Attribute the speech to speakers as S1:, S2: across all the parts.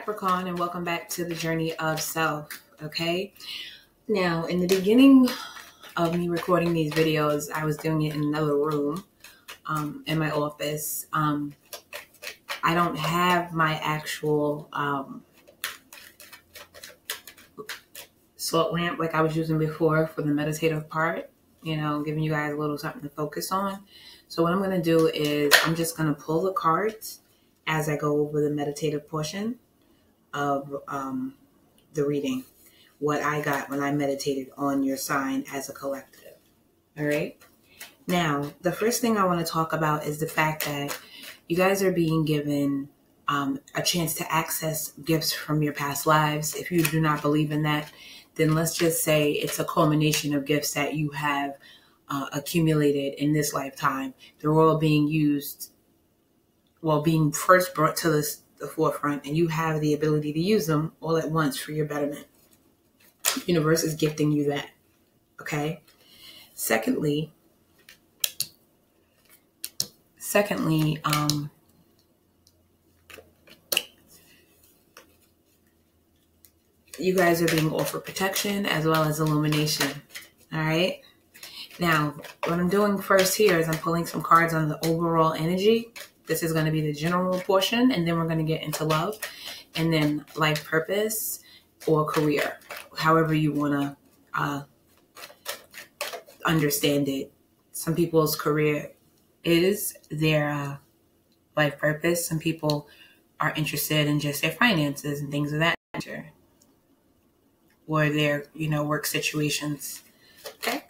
S1: Capricorn, and welcome back to the journey of self. Okay, now in the beginning of me recording these videos, I was doing it in another room in my office. I don't have my actual salt lamp like I was using before for the meditative part, giving you guys a little something to focus on. So what I'm going to do is I'm just going to pull the cards as I go over the meditative portion of the reading, what I got when I meditated on your sign as a collective. All right. Now, the first thing I want to talk about is the fact that you guys are being given a chance to access gifts from your past lives. If you do not believe in that, then let's just say it's a culmination of gifts that you have accumulated in this lifetime. They're all being used, being first brought to the forefront, and you have the ability to use them all at once for your betterment. Universe is gifting you that. Okay. Secondly, you guys are being offered protection as well as illumination. All right. Now, what I'm doing first here is I'm pulling some cards on the overall energy. This is going to be the general portion, and then we're going to get into love, and then life purpose or career, however you want to understand it. Some people's career is their life purpose. Some people are interested in just their finances and things of that nature, or their, work situations. Okay.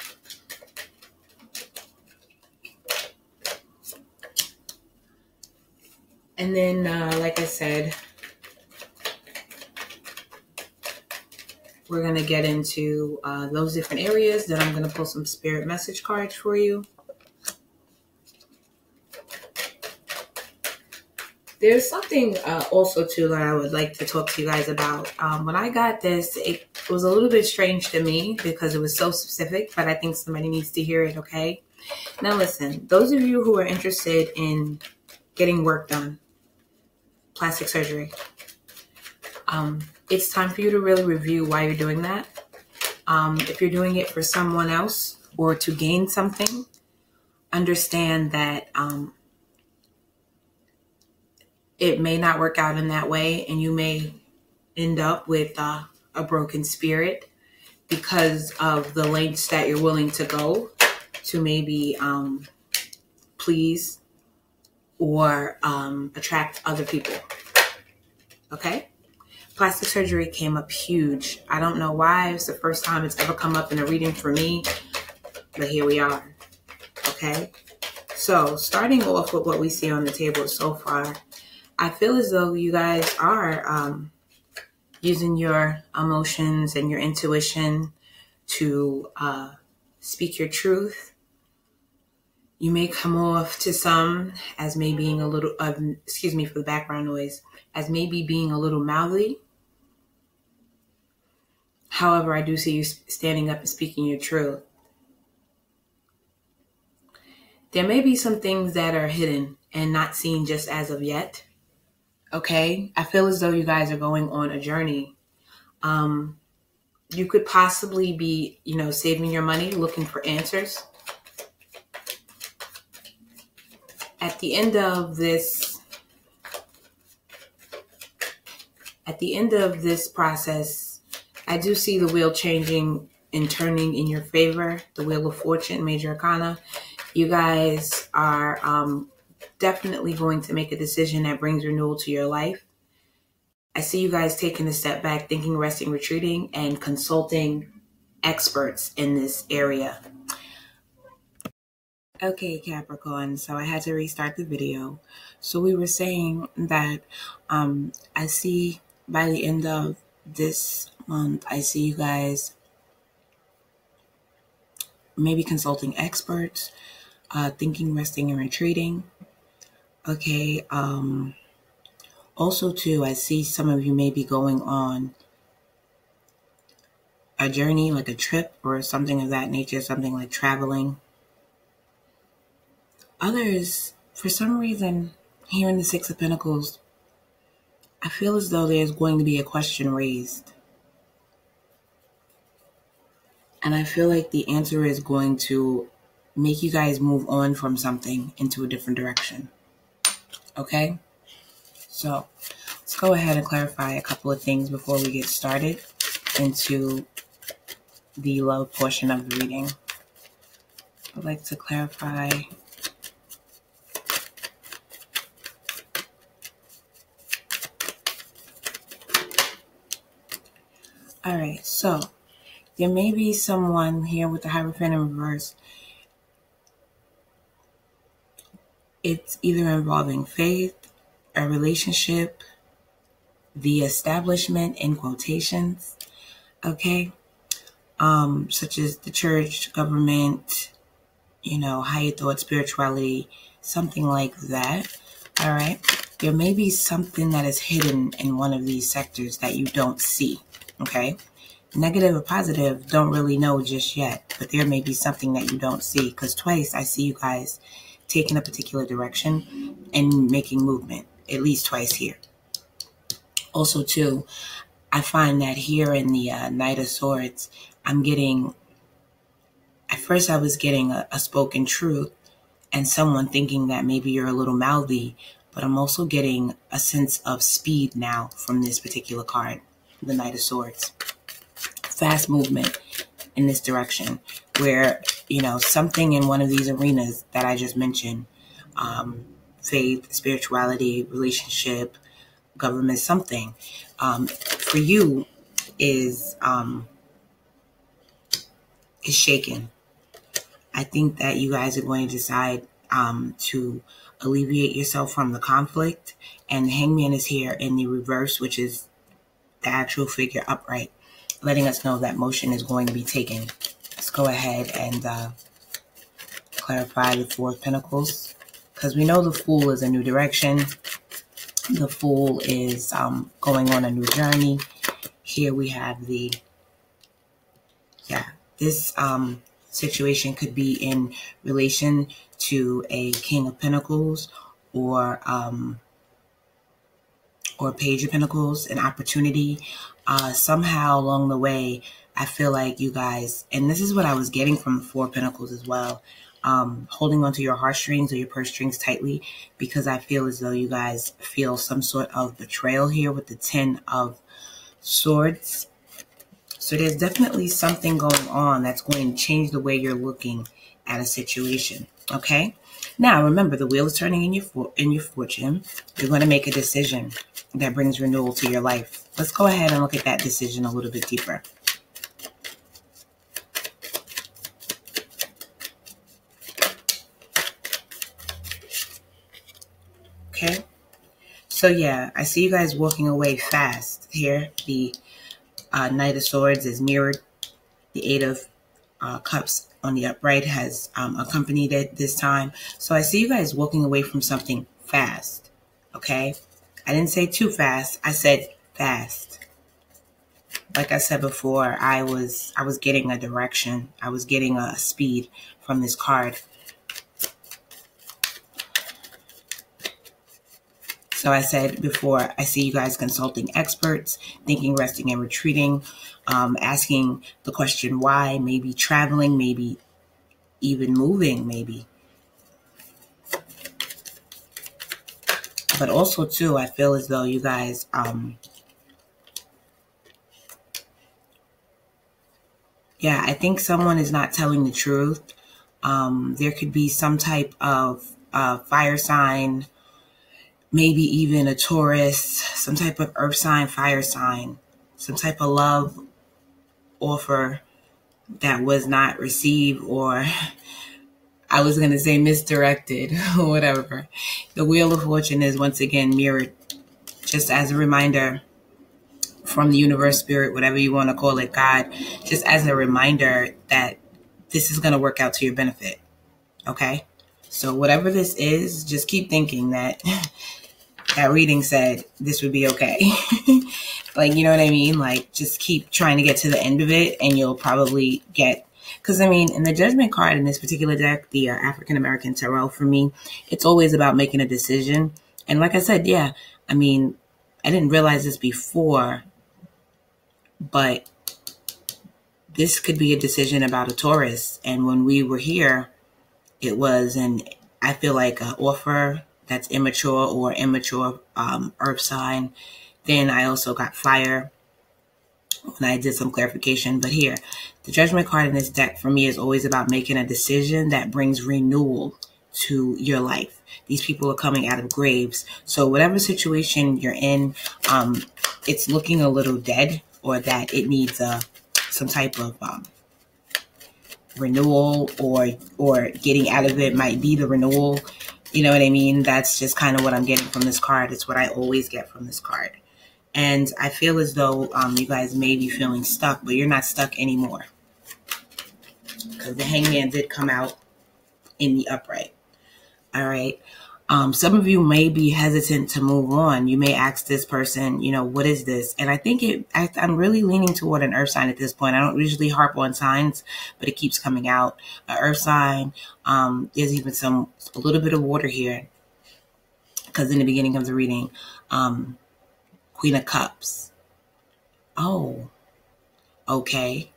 S1: And then, like I said, we're going to get into those different areas. Then I'm going to pull some spirit message cards for you. There's something also, too, that I would like to talk to you guys about. When I got this, it was a little bit strange to me because it was so specific, but I think somebody needs to hear it, okay? Now, listen, those of you who are interested in getting work done, plastic surgery, it's time for you to really review why you're doing that. If you're doing it for someone else or to gain something, understand that it may not work out in that way, and you may end up with a broken spirit because of the lengths that you're willing to go to maybe please or attract other people. Okay? Plastic surgery came up huge. I don't know why. It's the first time it's ever come up in a reading for me, but here we are. Okay? So, starting off with what we see on the table so far, I feel as though you guys are using your emotions and your intuition to speak your truth. You may come off to some as maybe being a little, excuse me for the background noise, as maybe being a little mouthy. However, I do see you standing up and speaking your truth. There may be some things that are hidden and not seen just as of yet. Okay? I feel as though you guys are going on a journey. You could possibly be, saving your money, looking for answers. At the end of this process, I do see the wheel changing and turning in your favor, the Wheel of Fortune, Major Arcana. You guys are definitely going to make a decision that brings renewal to your life. I see you guys taking a step back, thinking, resting, retreating, and consulting experts in this area. Okay, Capricorn, so I had to restart the video. So we were saying that I see by the end of this month, I see you guys maybe consulting experts, thinking, resting, and retreating. Okay, also too, I see some of you may be going on a journey, like a trip or something of that nature, something like traveling. Others, for some reason, here in the Six of Pentacles, I feel as though there's going to be a question raised. And I feel like the answer is going to make you guys move on from something into a different direction. Okay? So let's go ahead and clarify a couple of things before we get started into the love portion of the reading. I'd like to clarify all right, so there may be someone here with the Hierophant in reverse. It's either involving faith, a relationship, the establishment in quotations, okay? Such as the church, government, higher thought, spirituality, something like that, all right? There may be something that is hidden in one of these sectors that you don't see, okay? Negative or positive, don't really know just yet, but there may be something that you don't see, because twice I see you guys taking a particular direction and making movement, at least twice here. Also, too, I find that here in the Knight of Swords, at first I was getting a spoken truth and someone thinking that maybe you're a little mouthy, but I'm also getting a sense of speed now from this particular card, the Knight of Swords. Fast movement in this direction where, something in one of these arenas that I just mentioned, faith, spirituality, relationship, government, something, for you is shaken. I think that you guys are going to decide to alleviate yourself from the conflict, and the Hangman is here in the reverse, which is the actual figure upright, letting us know that motion is going to be taken. Let's go ahead and clarify the Four of Pentacles, because we know the Fool is a new direction. The Fool is going on a new journey. Here we have this situation could be in relation to a King of Pentacles or Page of Pentacles, an opportunity. Somehow along the way, I feel like you guys, and this is what I was getting from the Four of Pentacles as well, holding onto your heartstrings or your purse strings tightly, because I feel as though you guys feel some sort of betrayal here with the Ten of Swords. So there's definitely something going on that's going to change the way you're looking at a situation, okay? Now, remember, the wheel is turning in your fortune. You're going to make a decision that brings renewal to your life. Let's go ahead and look at that decision a little bit deeper. Okay? So, yeah, I see you guys walking away fast here. The Knight of Swords is mirrored. The Eight of Cups on the upright has accompanied it this time. So I see you guys walking away from something fast, okay? I didn't say too fast. I said fast. Like I said before, I was getting a direction. I was getting a speed from this card. So I said before, I see you guys consulting experts, thinking, resting, and retreating, asking the question why, maybe traveling, maybe even moving, maybe. But also, too, I feel as though you guys, I think someone is not telling the truth. There could be some type of fire sign, maybe even a Taurus, some type of earth sign, fire sign, some type of love offer that was not received, or I was going to say misdirected or whatever. The Wheel of Fortune is once again mirrored, just as a reminder from the universe, spirit, whatever you want to call it, God, just as a reminder that this is going to work out to your benefit. Okay? So whatever this is, just keep thinking that that reading said this would be okay. Like, you know what I mean? Like, just keep trying to get to the end of it and you'll probably get, because I mean, in the Judgment card in this particular deck, the African American Tarot, for me, it's always about making a decision. And like I said, I mean, I didn't realize this before, but this could be a decision about a Taurus. And when we were here, it was I feel like an offer that's immature or immature earth sign. Then I also got fire when I did some clarification. But here, the judgment card in this deck for me is always about making a decision that brings renewal to your life. These people are coming out of graves. So whatever situation you're in, it's looking a little dead, or that it needs some type of renewal, or getting out of it might be the renewal. You know what I mean? That's just kind of what I'm getting from this card. It's what I always get from this card. And I feel as though you guys may be feeling stuck, but you're not stuck anymore, because the Hangman did come out in the upright. All right. Some of you may be hesitant to move on. You may ask this person, you know, what is this? And I think I'm really leaning toward an earth sign at this point. I don't usually harp on signs, but it keeps coming out. An earth sign. There's even a little bit of water here, because in the beginning of the reading, Queen of Cups. Oh, okay.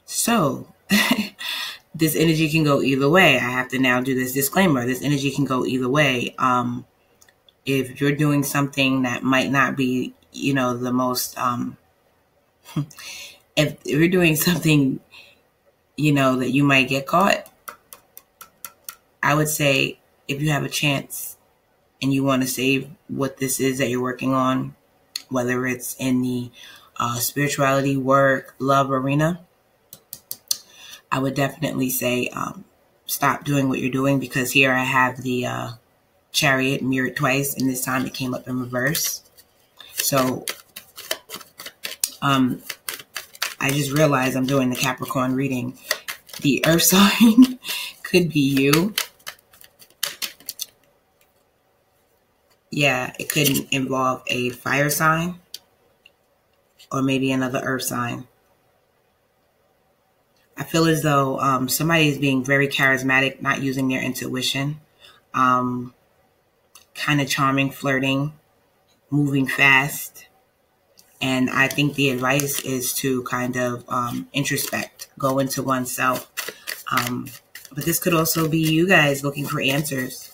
S1: So this energy can go either way. I have to now do this disclaimer. This energy can go either way. If you're doing something that might not be, you know, the most, if you're doing something, you know, that you might get caught, I would say if you have a chance and you want to save what this is that you're working on, whether it's in the spirituality, work, love arena, I would definitely say stop doing what you're doing, because here I have the Chariot mirrored twice, and this time it came up in reverse. So I just realized I'm doing the Capricorn reading. The earth sign could be you. Yeah, it could involve a fire sign or maybe another earth sign. I feel as though somebody is being very charismatic, not using their intuition, kind of charming, flirting, moving fast. And I think the advice is to kind of introspect, go into oneself. But this could also be you guys looking for answers.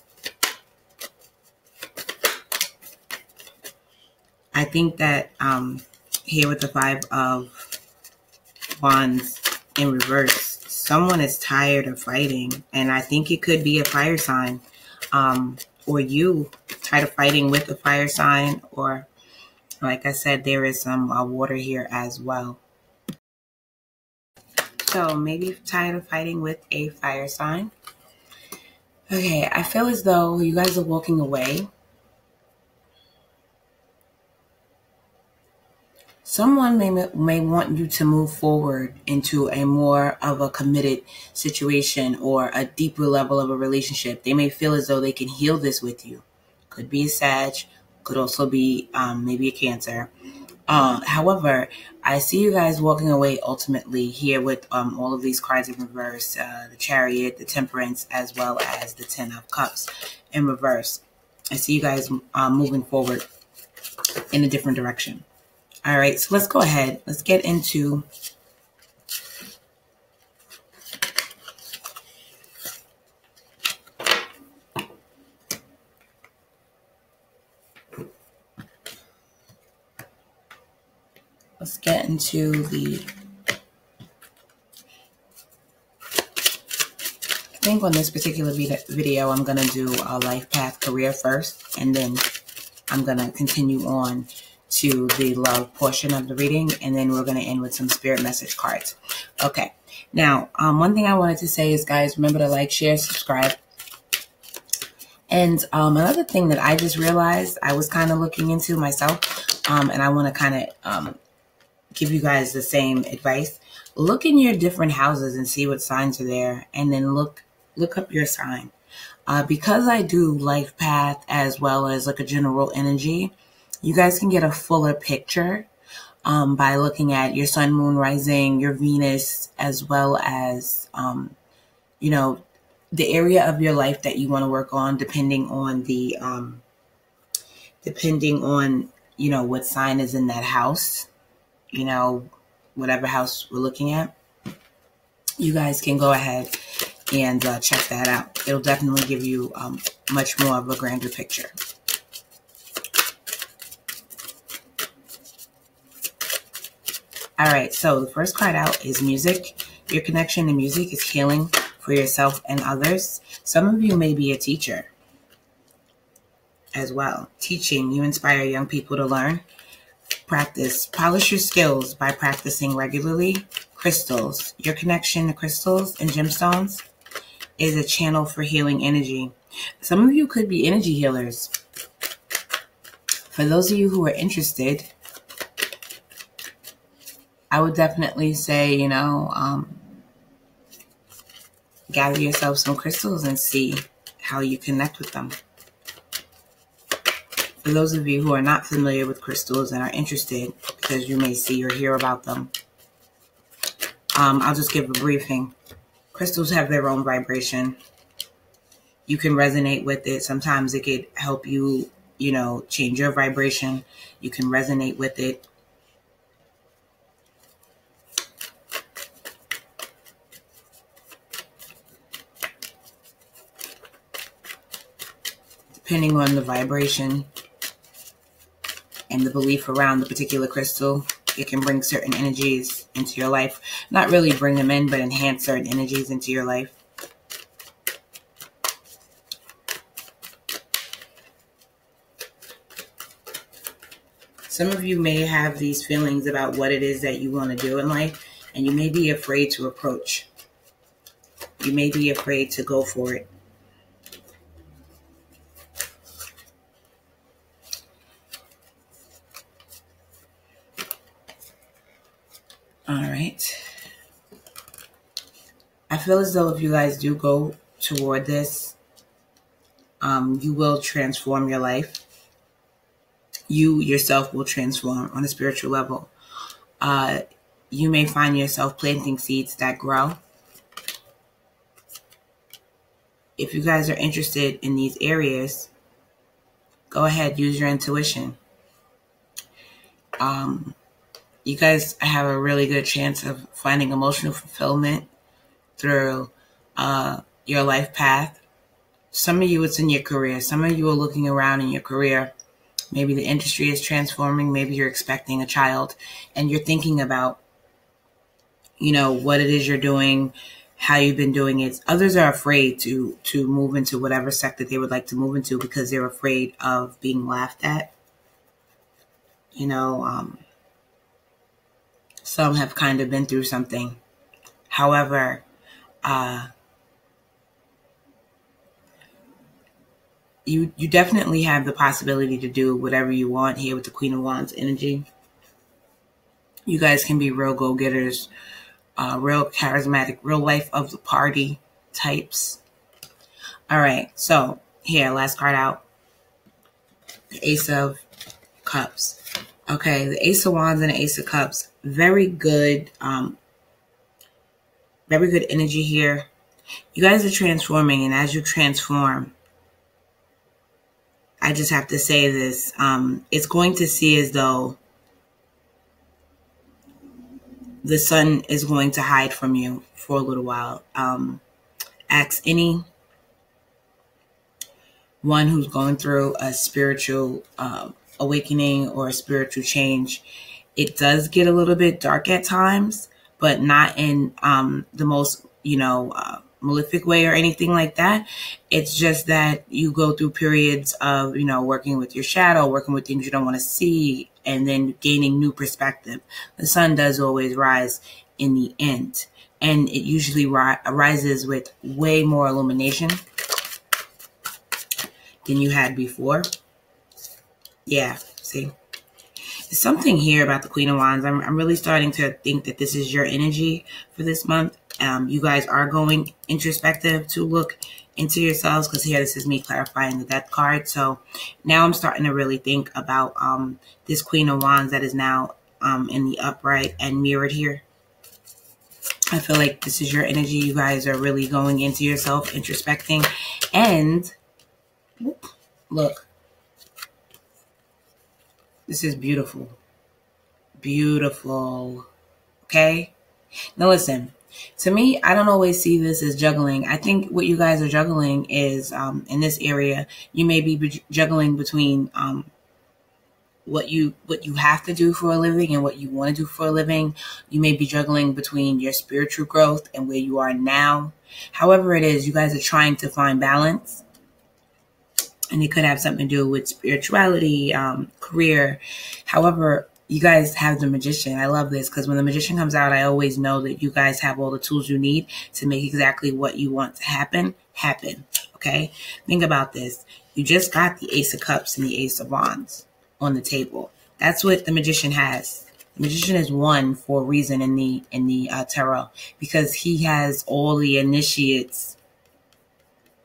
S1: I think that here with the Five of Wands in reverse, someone is tired of fighting, and I think it could be a fire sign, or you tired of fighting with a fire sign, or like I said, there is some water here as well. So maybe tired of fighting with a fire sign. Okay, I feel as though you guys are walking away. Someone may want you to move forward into a more of a committed situation or a deeper level of a relationship. They may feel as though they can heal this with you. Could be a Sag, could also be maybe a Cancer. However, I see you guys walking away ultimately here with all of these cards in reverse, the Chariot, the Temperance, as well as the Ten of Cups in reverse. I see you guys moving forward in a different direction. All right, so let's go ahead. Let's get into the, I think on this particular video, I'm going to do a life path career first, and then I'm going to continue on to the love portion of the reading, and then we're going to end with some spirit message cards. Okay. Now, one thing I wanted to say is, guys, remember to like, share, subscribe. And another thing that I just realized I was kind of looking into myself, and I want to kind of give you guys the same advice. Look in your different houses and see what signs are there, and then look up your sign. Because I do life path as well as like a general energy, you guys can get a fuller picture by looking at your sun, moon, rising, your Venus, as well as, you know, the area of your life that you want to work on, depending on what sign is in that house, whatever house we're looking at. You guys can go ahead and check that out. It'll definitely give you much more of a grander picture. All right, so the first card out is music. Your connection to music is healing for yourself and others. Some of you may be a teacher as well. Teaching, you inspire young people to learn. Practice, polish your skills by practicing regularly. Crystals, your connection to crystals and gemstones is a channel for healing energy. Some of you could be energy healers. For those of you who are interested, I would definitely say, gather yourself some crystals and see how you connect with them. For those of you who are not familiar with crystals and are interested, because you may see or hear about them, I'll just give a briefing. Crystals have their own vibration. You can resonate with it. Sometimes it could help you, change your vibration. You can resonate with it. Depending on the vibration and the belief around the particular crystal, it can bring certain energies into your life. Not really bring them in, but enhance certain energies into your life. Some of you may have these feelings about what it is that you want to do in life, and you may be afraid to approach. You may be afraid to go for it. All right. I feel as though if you guys do go toward this, you will transform your life. You yourself will transform on a spiritual level. You may find yourself planting seeds that grow. If you guys are interested in these areas, go ahead, use your intuition. You guys have a really good chance of finding emotional fulfillment through your life path. Some of you, it's in your career. Some of you are looking around in your career. Maybe the industry is transforming. Maybe you're expecting a child and you're thinking about, what it is you're doing, how you've been doing it. Others are afraid to move into whatever sector they would like to move into because they're afraid of being laughed at. Some have kind of been through something. However, you definitely have the possibility to do whatever you want here with the Queen of Wands energy. You guys can be real go-getters, real charismatic, real life of the party types. All right, so here, last card out, the Ace of Cups. Okay, the Ace of Wands and the Ace of Cups. Very good energy here. You guys are transforming, and as you transform, I just have to say this. It's going to see as though the sun is going to hide from you for a little while. Ask any one who's going through a spiritual awakening or a spiritual change. It does get a little bit dark at times, but not in the most, malefic way or anything like that. It's just that you go through periods of, working with your shadow, working with things you don't want to see, and then gaining new perspective. The sun does always rise in the end, and it usually rises with way more illumination than you had before. Yeah, see? There's something here about the Queen of Wands. I'm really starting to think that this is your energy for this month. You guys are going introspective to look into yourselves, because here this is me clarifying the Death card. So now I'm starting to really think about this Queen of Wands that is now in the upright and mirrored here. I feel like this is your energy. You guys are really going into yourself, introspecting, and look. This is beautiful. Beautiful. Okay? Now listen, to me, I don't always see this as juggling. I think what you guys are juggling is, in this area, you may be juggling between what you have to do for a living and what you want to do for a living. You may be juggling between your spiritual growth and where you are now. However it is, you guys are trying to find balance. And it could have something to do with spirituality, career. However, you guys have the Magician. I love this because when the Magician comes out, I always know that you guys have all the tools you need to make exactly what you want to happen. Okay? Think about this. You just got the Ace of Cups and the Ace of Wands on the table. That's what the Magician has. The Magician is one for a reason in the tarot, because he has all the initiates,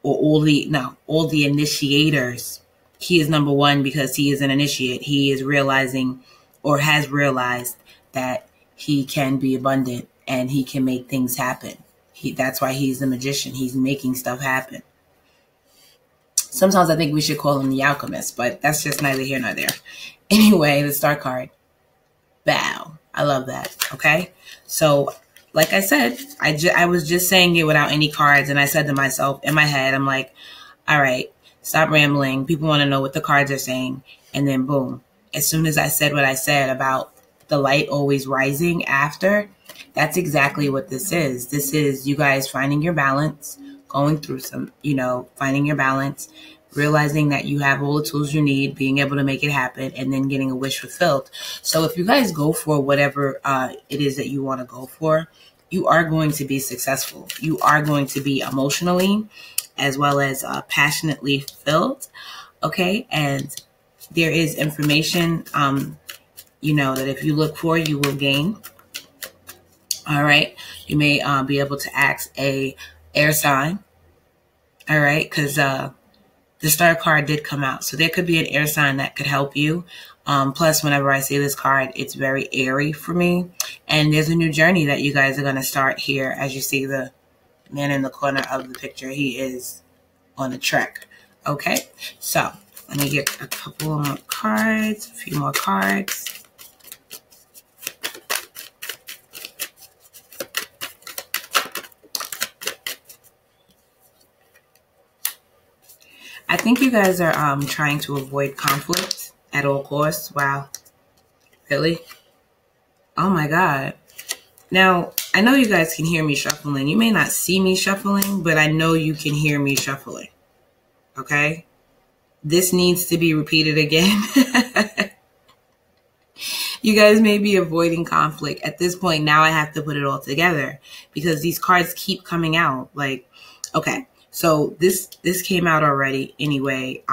S1: or all the initiators. He is number one because he is an initiate. He is realizing, or has realized, that he can be abundant and he can make things happen. That's why he's the Magician. He's making stuff happen. Sometimes I think we should call him the Alchemist, but that's just neither here nor there. Anyway, the Star card. Bow. I love that. Okay? So, like I said, I was just saying it without any cards, and I said to myself in my head, I'm like, all right, stop rambling. People want to know what the cards are saying. And then boom. As soon as I said what I said about the light always rising after, that's exactly what this is. This is you guys finding your balance, going through some, finding your balance, realizing that you have all the tools you need, being able to make it happen, and then getting a wish fulfilled. So if you guys go for whatever it is that you want to go for, you are going to be successful. You are going to be emotionally as well as passionately fulfilled. Okay. And there is information, that if you look for, you will gain. All right. You may be able to ask a air sign. All right. Because the Star card did come out. So there could be an air sign that could help you. Plus, whenever I see this card, it's very airy for me. And there's a new journey that you guys are going to start here. As you see the man in the corner of the picture, he is on a trek. Okay, so let me get a couple more cards, a few more cards. I think you guys are trying to avoid conflict at all costs. Wow. Really? Oh my God. Now, I know you guys can hear me shuffling. You may not see me shuffling, but I know you can hear me shuffling. Okay? This needs to be repeated again. You guys may be avoiding conflict. At this point, now I have to put it all together because these cards keep coming out. Like, okay. So this came out already anyway,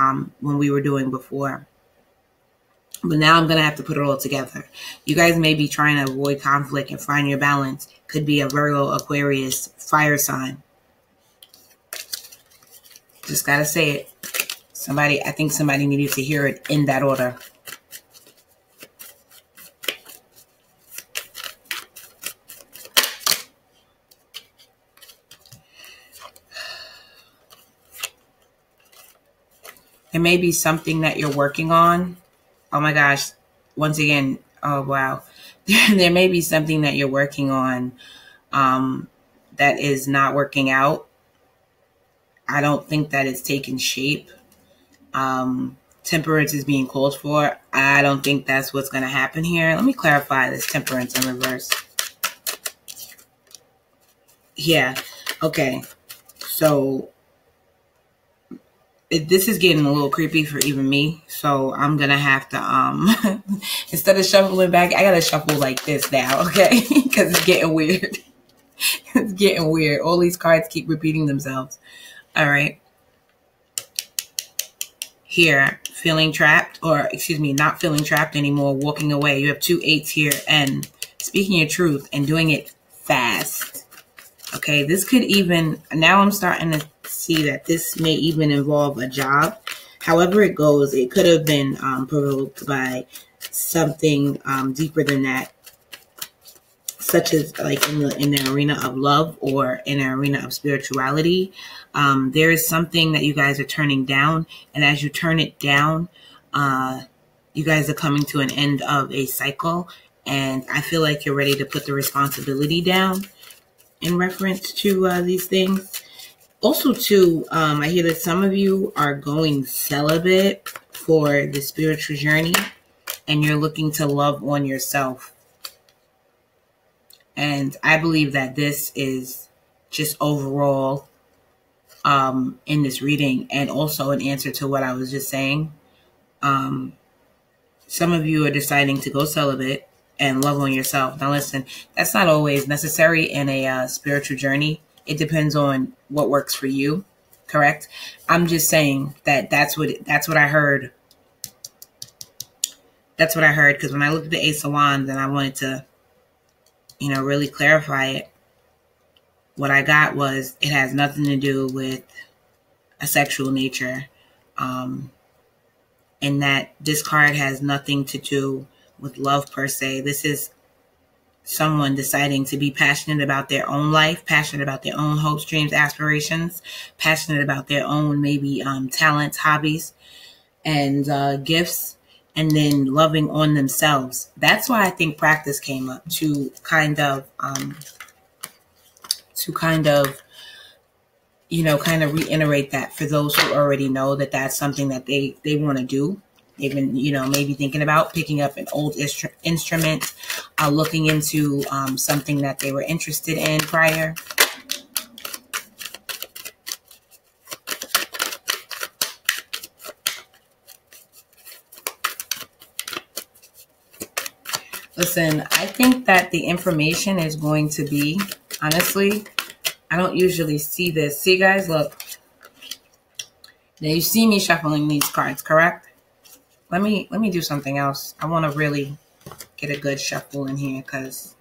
S1: when we were doing before. But now I'm going to have to put it all together. You guys may be trying to avoid conflict and find your balance. Could be a Virgo, Aquarius, fire sign. Just got to say it. I think somebody needed to hear it in that order. There may be something that you're working on. Oh my gosh. Once again, oh wow. There may be something that you're working on that is not working out. I don't think that it's taken shape. Temperance is being called for. I don't think that's what's going to happen here. Let me clarify this temperance in reverse. Yeah. Okay. So this is getting a little creepy for even me. So I'm going to have to, instead of shuffling back, I got to shuffle like this now. Okay. Because it's getting weird. It's getting weird. All these cards keep repeating themselves. All right. Here, feeling trapped, or excuse me, not feeling trapped anymore, walking away. You have 2 8s here, and speaking your truth and doing it fast. Okay, this could even, now I'm starting to see that this may even involve a job. However it goes, it could have been provoked by something deeper than that, such as like in the arena of love or in the arena of spirituality. There is something that you guys are turning down, and as you turn it down, You guys are coming to an end of a cycle, and I feel like you're ready to put the responsibility down in reference to these things. Also, too, I hear that some of you are going celibate for the spiritual journey, and you're looking to love on yourself. And I believe that this is just overall in this reading, and also an answer to what I was just saying. Some of you are deciding to go celibate and love on yourself. Now listen, that's not always necessary in a spiritual journey. It depends on what works for you, correct? I'm just saying that that's what I heard. That's what I heard, because when I looked at the Ace of Wands and I wanted to, really clarify it, what I got was it has nothing to do with a sexual nature. And that this card has nothing to do with love per se. This is someone deciding to be passionate about their own life, passionate about their own hopes, dreams, aspirations, passionate about their own maybe talents, hobbies, and gifts, and then loving on themselves. That's why I think practice came up, to kind of reiterate that for those who already know that that's something that they want to do. They've been, maybe thinking about picking up an old instrument, looking into something that they were interested in prior. Listen, I think that the information is going to be, honestly, I don't usually see this. See, guys, look. Now you see me shuffling these cards, correct? Let me do something else. I want to really get a good shuffle in here, because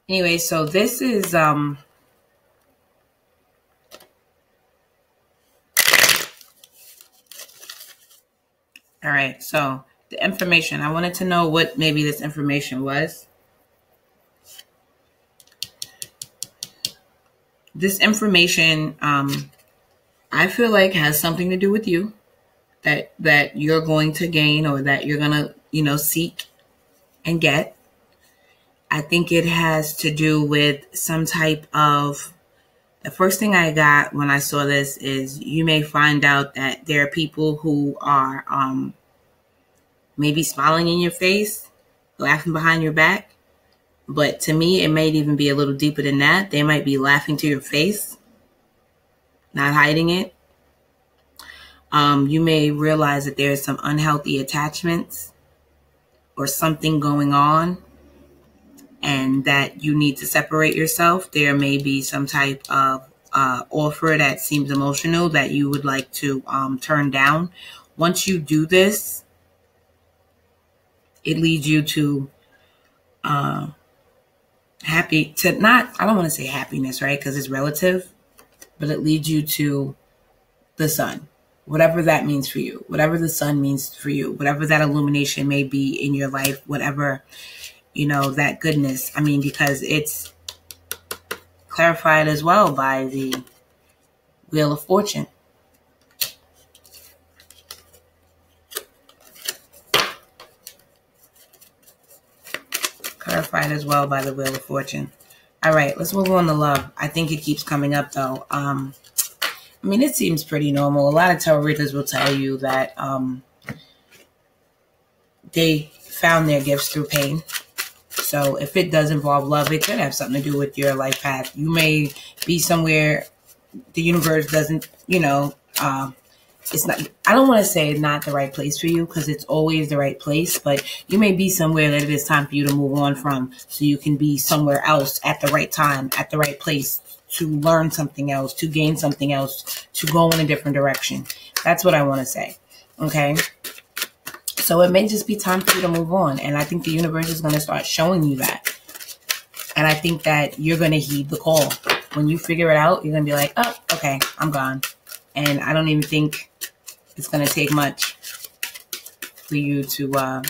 S1: anyway, so this is all right, so the information, I wanted to know what maybe this information was. This information, I feel like has something to do with you, that you're going to gain, or that you're going to, seek and get. I think it has to do with some type of, the first thing I got when I saw this is you may find out that there are people who are maybe smiling in your face, laughing behind your back. But to me, it might even be a little deeper than that. They might be laughing to your face, not hiding it. You may realize that there's some unhealthy attachments or something going on, and that you need to separate yourself. There may be some type of offer that seems emotional that you would like to turn down. Once you do this, it leads you to I don't want to say happiness, right? Because it's relative, but it leads you to the sun, whatever that means for you, whatever the sun means for you, whatever that illumination may be in your life, whatever, that goodness. I mean, because it's clarified as well by the Wheel of Fortune. Clarified as well by the Wheel of Fortune. All right, let's move on to love. I think it keeps coming up, though. I mean, it seems pretty normal. A lot of tarot readers will tell you that they found their gifts through pain. So if it does involve love, it could have something to do with your life path. You may be somewhere the universe doesn't, it's not, I don't want to say not the right place for you, because it's always the right place, but you may be somewhere that it is time for you to move on from, so you can be somewhere else at the right time, at the right place, to learn something else, to gain something else, to go in a different direction. That's what I want to say. Okay. So it may just be time for you to move on. And I think the universe is going to start showing you that. And I think that you're going to heed the call. When you figure it out, you're going to be like, oh, okay, I'm gone. And I don't even think it's going to take much for you to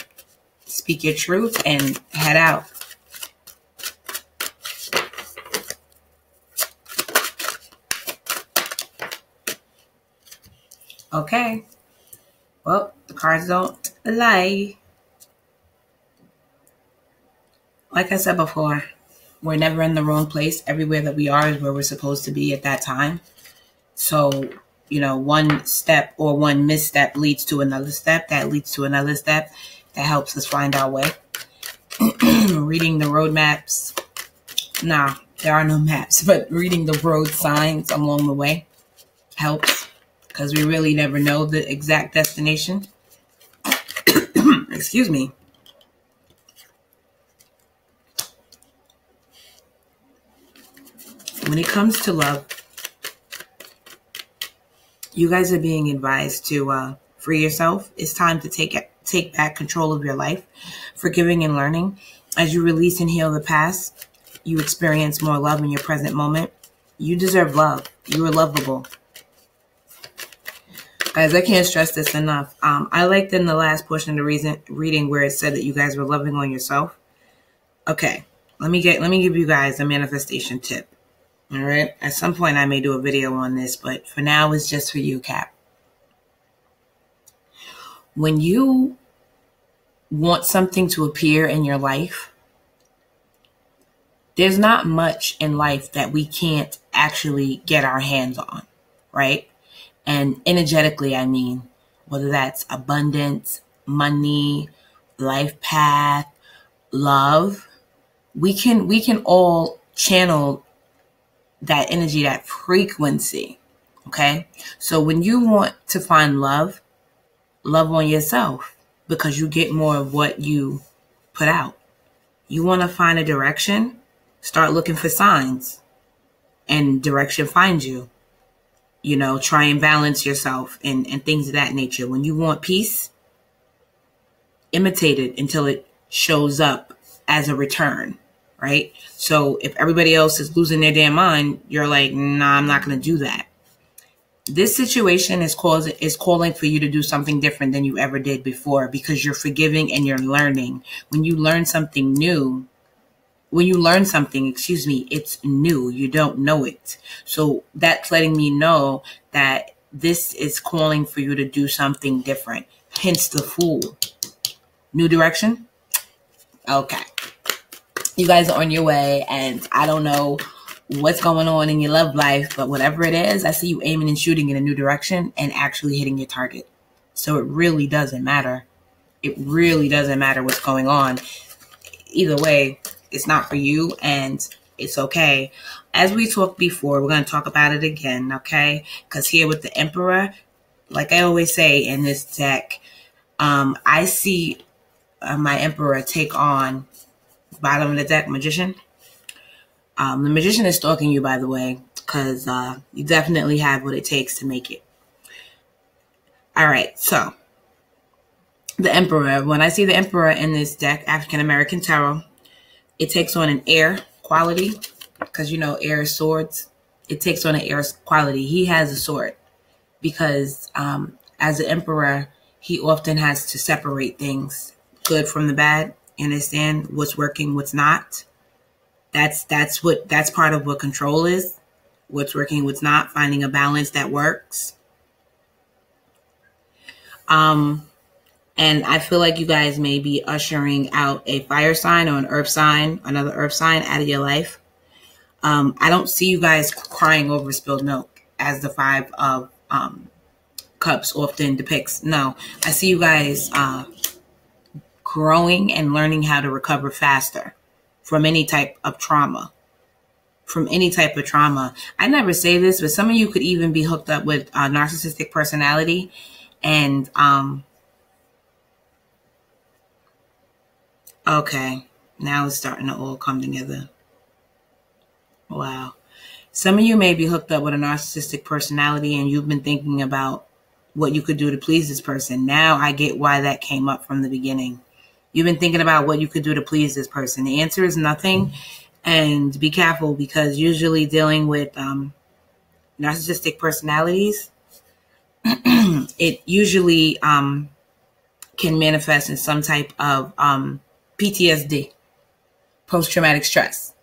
S1: speak your truth and head out. Okay. Well, the cards don't lie. Like I said before, we're never in the wrong place. Everywhere that we are is where we're supposed to be at that time. So, one step or one misstep leads to another step. That leads to another step. That helps us find our way. Reading the road maps. Nah, there are no maps, but reading the road signs along the way helps, because we really never know the exact destination. Excuse me. When it comes to love, you guys are being advised to free yourself. It's time to take back control of your life. Forgiving and learning. As you release and heal the past, you experience more love in your present moment. You deserve love. You are lovable. Guys, I can't stress this enough. I liked in the last portion of the reading where it said that you guys were loving on yourself. Okay, let me give you guys a manifestation tip. All right, at some point I may do a video on this, but for now it's just for you, Cap. When you want something to appear in your life, there's not much in life that we can't actually get our hands on, right? And energetically, I mean, whether that's abundance, money, life path, love, we can all channel that energy, that frequency. Okay. So when you want to find love on yourself, because you get more of what you put out. You want to find a direction, start looking for signs, and direction finds you. Try and balance yourself and things of that nature. When you want peace, imitate it until it shows up as a return, right? So if everybody else is losing their damn mind, you're like, nah, I'm not going to do that. This situation is calling for you to do something different than you ever did before, because you're forgiving and you're learning. When you learn something, it's new. You don't know it. So that's letting me know that this is calling for you to do something different. Hence the Fool. New direction? Okay. You guys are on your way, and I don't know what's going on in your love life, but whatever it is, I see you aiming and shooting in a new direction and actually hitting your target. So it really doesn't matter. It really doesn't matter what's going on. Either way, it's not for you, and it's okay. As we talked before, we're going to talk about it again, okay? Because here with the Emperor, like I always say in this deck, I see my Emperor take on, bottom of the deck, Magician. The Magician is stalking you, by the way, because you definitely have what it takes to make it. All right, so the Emperor. When I see the Emperor in this deck, African American Tarot, it takes on an air quality, because air is swords. It takes on an air quality. He has a sword because as an Emperor, he often has to separate things, good from the bad. You understand what's working, what's not. That's part of what control is. What's working, what's not. Finding a balance that works. And I feel like you guys may be ushering out a fire sign or an earth sign, another earth sign out of your life. I don't see you guys crying over spilled milk as the Five of Cups often depicts. No, I see you guys growing and learning how to recover faster from any type of trauma. I never say this, but some of you could even be hooked up with a narcissistic personality, and okay, now it's starting to all come together. Wow. Some of you may be hooked up with a narcissistic personality, and you've been thinking about what you could do to please this person. Now I get why that came up from the beginning. You've been thinking about what you could do to please this person. The answer is nothing. And be careful, because usually dealing with narcissistic personalities, it usually can manifest in some type of PTSD, post-traumatic stress.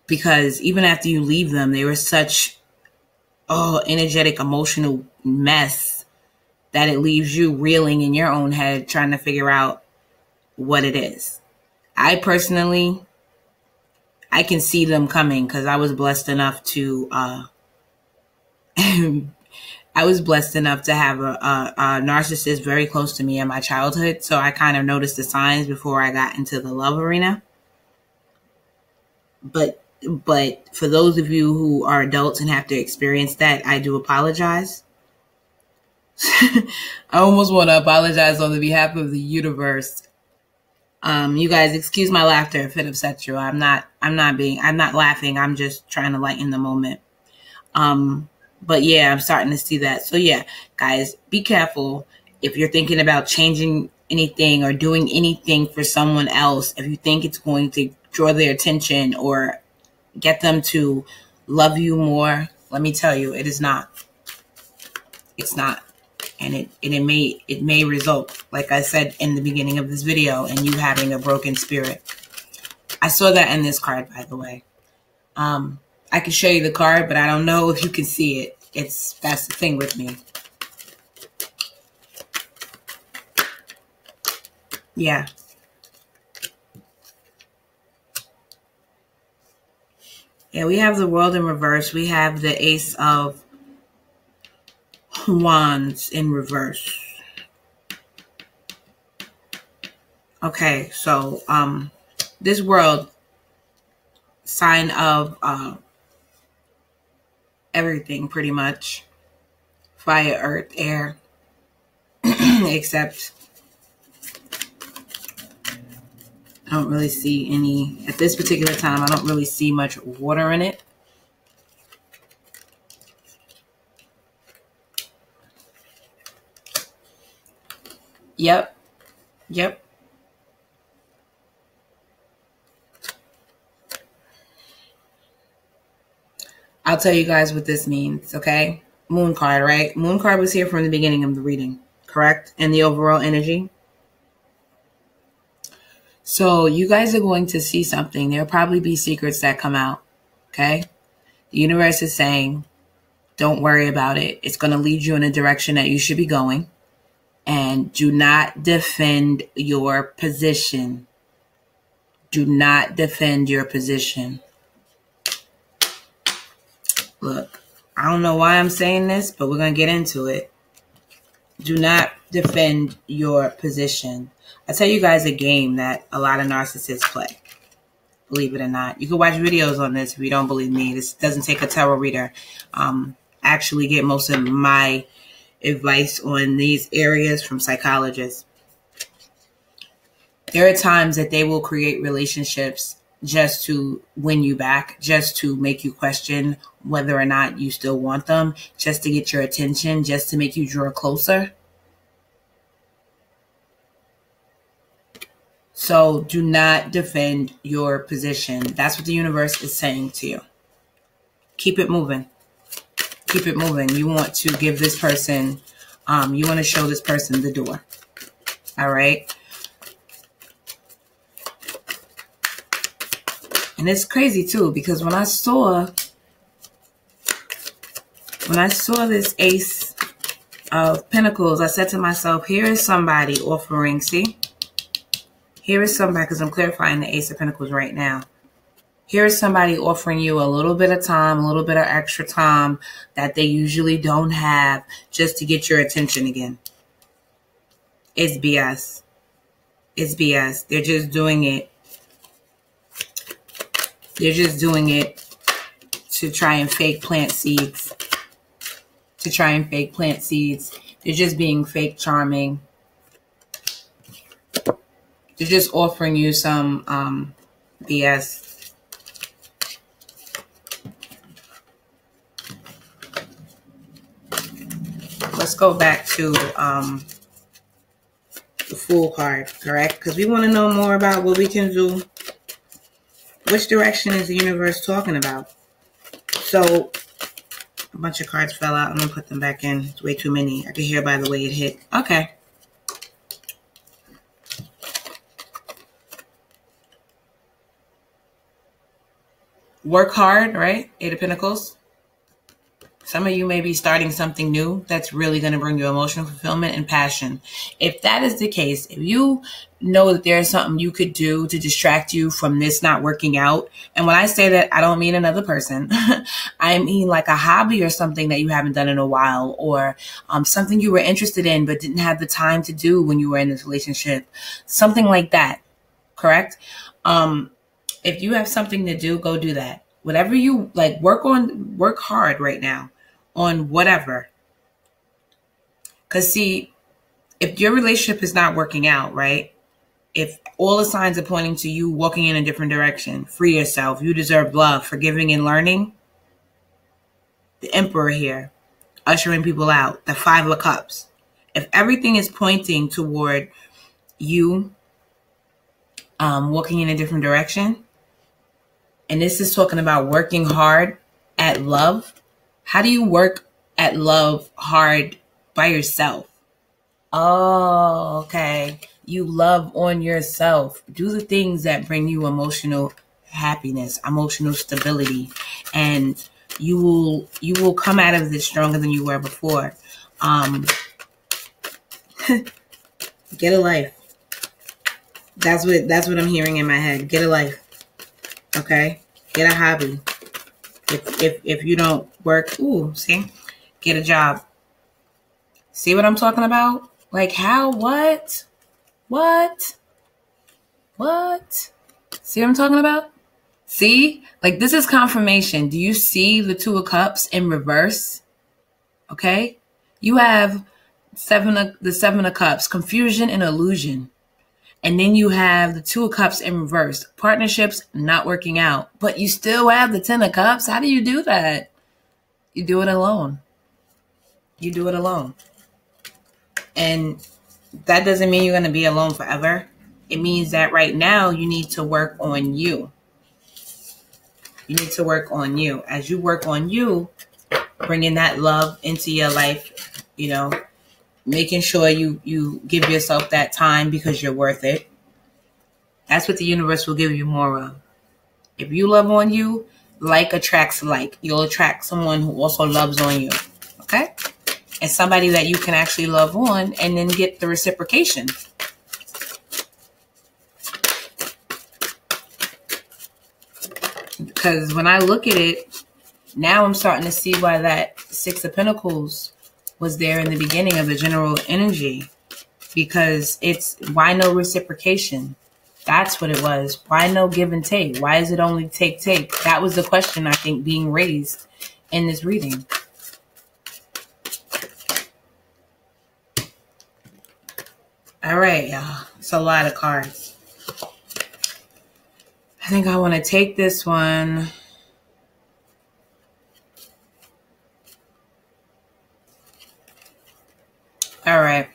S1: Because even after you leave them, they were such energetic, emotional mess that it leaves you reeling in your own head trying to figure out what it is. I personally, I can see them coming because I was blessed enough to I was blessed enough to have a narcissist very close to me in my childhood. So I kind of noticed the signs before I got into the love arena. But for those of you who are adults and have to experience that, I do apologize. I almost want to apologize on the behalf of the universe. You guys, excuse my laughter if it upsets you. I'm not laughing. I'm just trying to lighten the moment. But yeah, I'm starting to see that. So yeah, guys, be careful if you're thinking about changing anything or doing anything for someone else. If you think it's going to draw their attention or get them to love you more, let me tell you, it is not. It's not. And it may result, like I said in the beginning of this video, in you having a broken spirit. I saw that in this card, by the way. I can show you the card, but I don't know if you can see it. That's the thing with me. Yeah. Yeah, we have the World in reverse. We have the Ace of Wands in reverse. Okay, so this World, sign of everything pretty much. Fire, earth, air. Except I don't really see any, at this particular time, I don't really see much water in it. Yep. I'll tell you guys what this means, okay? Moon card, right? Moon card was here from the beginning of the reading, correct? And the overall energy. So you guys are going to see something. There'll probably be secrets that come out, okay? The universe is saying, don't worry about it. It's going to lead you in a direction that you should be going. And do not defend your position. Do not defend your position. Look, I don't know why I'm saying this, but we're going to get into it. Do not defend your position. I'll tell you guys a game that a lot of narcissists play. Believe it or not. You can watch videos on this if you don't believe me. This doesn't take a tarot reader. Actually get most of my advice on these areas from psychologists. There are times that they will create relationships just to win you back, just to make you question whether or not you still want them, just to get your attention, just to make you draw closer. So do not defend your position. That's what the universe is saying to you. Keep it moving. Keep it moving. You want to give this person, you want to show this person the door. All right. And it's crazy too, because when I saw this Ace of Pentacles, I said to myself, here is somebody offering, see? Here is somebody, because I'm clarifying the Ace of Pentacles right now. Here is somebody offering you a little bit of time, a little bit of extra time that they usually don't have just to get your attention again. It's BS. It's BS. They're just doing it. They're just doing it to try and fake plant seeds. To try and fake plant seeds. They're just being fake charming. They're just offering you some BS. Let's go back to the Fool card, correct? Because we want to know more about what we can do. Which direction is the universe talking about? So, a bunch of cards fell out. I'm going to put them back in. It's way too many. I can hear by the way it hit. Okay. Work hard, right? Eight of Pentacles. Some of you may be starting something new that's really going to bring you emotional fulfillment and passion. If that is the case, if you know that there's something you could do to distract you from this not working out, and when I say that, I don't mean another person. I mean like a hobby or something that you haven't done in a while, or something you were interested in but didn't have the time to do when you were in this relationship. Something like that, correct? If you have something to do, go do that. Whatever you like, work hard right now on whatever. Because see, if your relationship is not working out, right? If all the signs are pointing to you walking in a different direction, free yourself, you deserve love, forgiving and learning. The Emperor here, ushering people out, the 5 of Cups. If everything is pointing toward you walking in a different direction, and this is talking about working hard at love. How do you work at love hard by yourself? Oh, okay. You love on yourself. Do the things that bring you emotional happiness, emotional stability, and you will come out of this stronger than you were before. Get a life. That's what I'm hearing in my head. Get a life. Okay? Get a hobby. If you don't work, see? Get a job. See what I'm talking about? Like how? What? See what I'm talking about? See? Like this is confirmation. Do you see the 2 of Cups in reverse? Okay? You have the 7 of Cups, confusion and illusion. And then you have the 2 of Cups in reverse. Partnerships not working out. But you still have the 10 of Cups. How do you do that? You do it alone. You do it alone. And that doesn't mean you're going to be alone forever. It means that right now you need to work on you. You need to work on you. As you work on you, bringing that love into your life, you know, making sure you give yourself that time because you're worth it. That's what the universe will give you more of. If you love on you, like attracts like. You'll attract someone who also loves on you. Okay? And somebody that you can actually love on and then get the reciprocation. Because when I look at it, now I'm starting to see why that 6 of Pentacles was there in the beginning of the general energy, because it's why no reciprocation? That's what it was. Why no give and take? Why is it only take? That was the question I think being raised in this reading. All right, y'all. It's a lot of cards. I think I want to take this one. All right.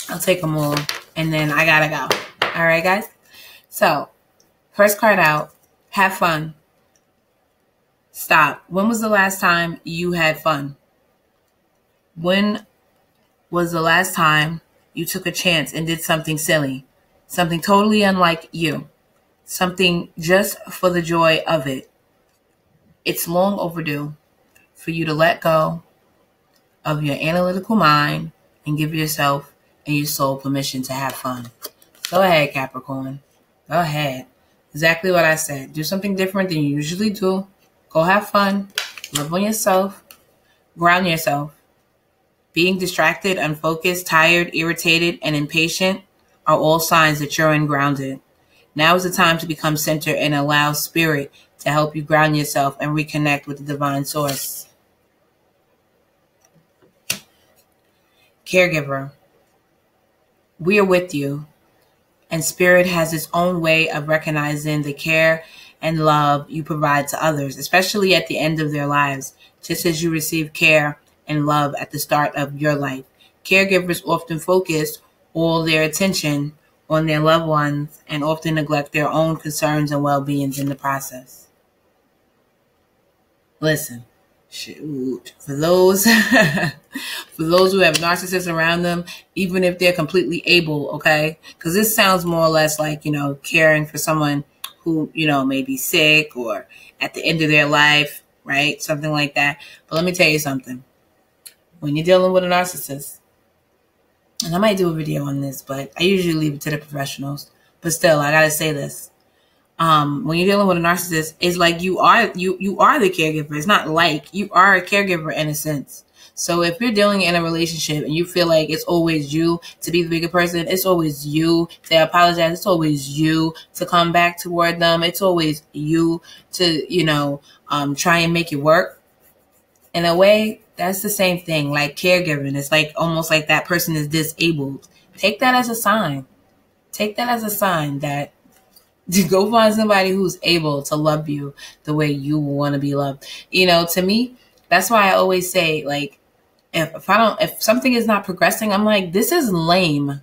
S1: I'll take them all. And then I gotta go. All right, guys? So, first card out. Have fun. Stop. When was the last time you had fun? When was the last time you took a chance and did something silly? Something totally unlike you. Something just for the joy of it. It's long overdue for you to let go of your analytical mind and give yourself and your soul permission to have fun. Go ahead, Capricorn. Go ahead. Exactly what I said. Do something different than you usually do. Go have fun. Love on yourself. Ground yourself. Being distracted, unfocused, tired, irritated, and impatient are all signs that you're ungrounded. Now is the time to become centered and allow spirit to help you ground yourself and reconnect with the divine source. Caregiver, we are with you, and spirit has its own way of recognizing the care and love you provide to others, especially at the end of their lives, just as you receive care and love at the start of your life. Caregivers often focus all their attention on their loved ones and often neglect their own concerns and well-beings in the process. Listen. Shoot, for those who have narcissists around them, even if they're completely able, okay, because this sounds more or less like, you know, caring for someone who, you know, may be sick or at the end of their life, right? Something like that. But let me tell you something. When you're dealing with a narcissist, and I might do a video on this, but I usually leave it to the professionals. But still, I gotta say this. When you're dealing with a narcissist, it's like you are the caregiver. It's not like you are a caregiver in a sense. So if you're dealing in a relationship and you feel like it's always you to be the bigger person, it's always you to apologize, it's always you to come back toward them, it's always you to, try and make it work. In a way, that's the same thing, like caregiving. It's like almost like that person is disabled. Take that as a sign. Take that as a sign that to go find somebody who's able to love you the way you want to be loved. To me, that's why I always say, like, if something is not progressing, I'm like, this is lame.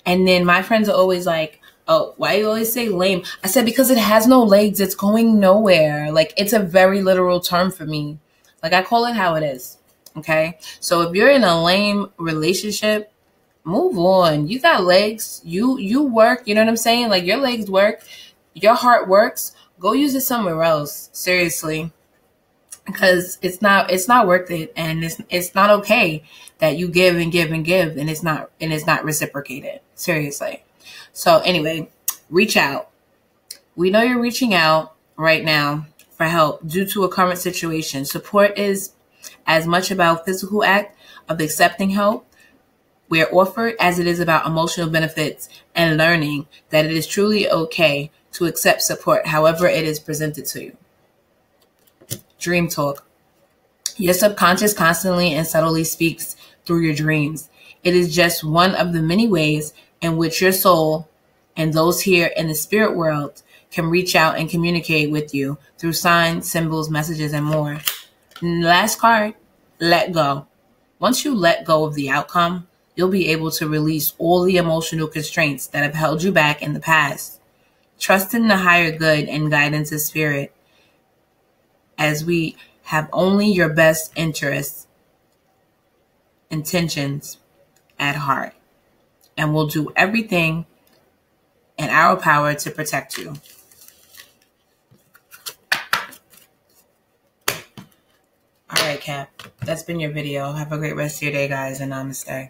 S1: And then my friends are always like, oh, why you always say lame? I said, because it has no legs. It's going nowhere. Like, it's a very literal term for me. Like, I call it how it is. Okay. So if you're in a lame relationship, move on. You got legs. You work. You know what I'm saying? Like, your legs work. Your heart works. Go use it somewhere else. Seriously. Because it's not worth it, and it's not okay that you give and give and give, and it's not reciprocated. Seriously. So anyway, reach out. We know you're reaching out right now for help due to a current situation. Support is as much about physical act of accepting help where offered as it is about emotional benefits and learning that it is truly okay to accept support however it is presented to you. Dream talk. Your subconscious constantly and subtly speaks through your dreams. It is just one of the many ways in which your soul and those here in the spirit world can reach out and communicate with you through signs, symbols, messages, and more. Last card, let go. Once you let go of the outcome, you'll be able to release all the emotional constraints that have held you back in the past. Trust in the higher good and guidance of spirit, as we have only your best interests, intentions at heart, and we'll do everything in our power to protect you. All right, Cap, that's been your video. Have a great rest of your day, guys, and namaste.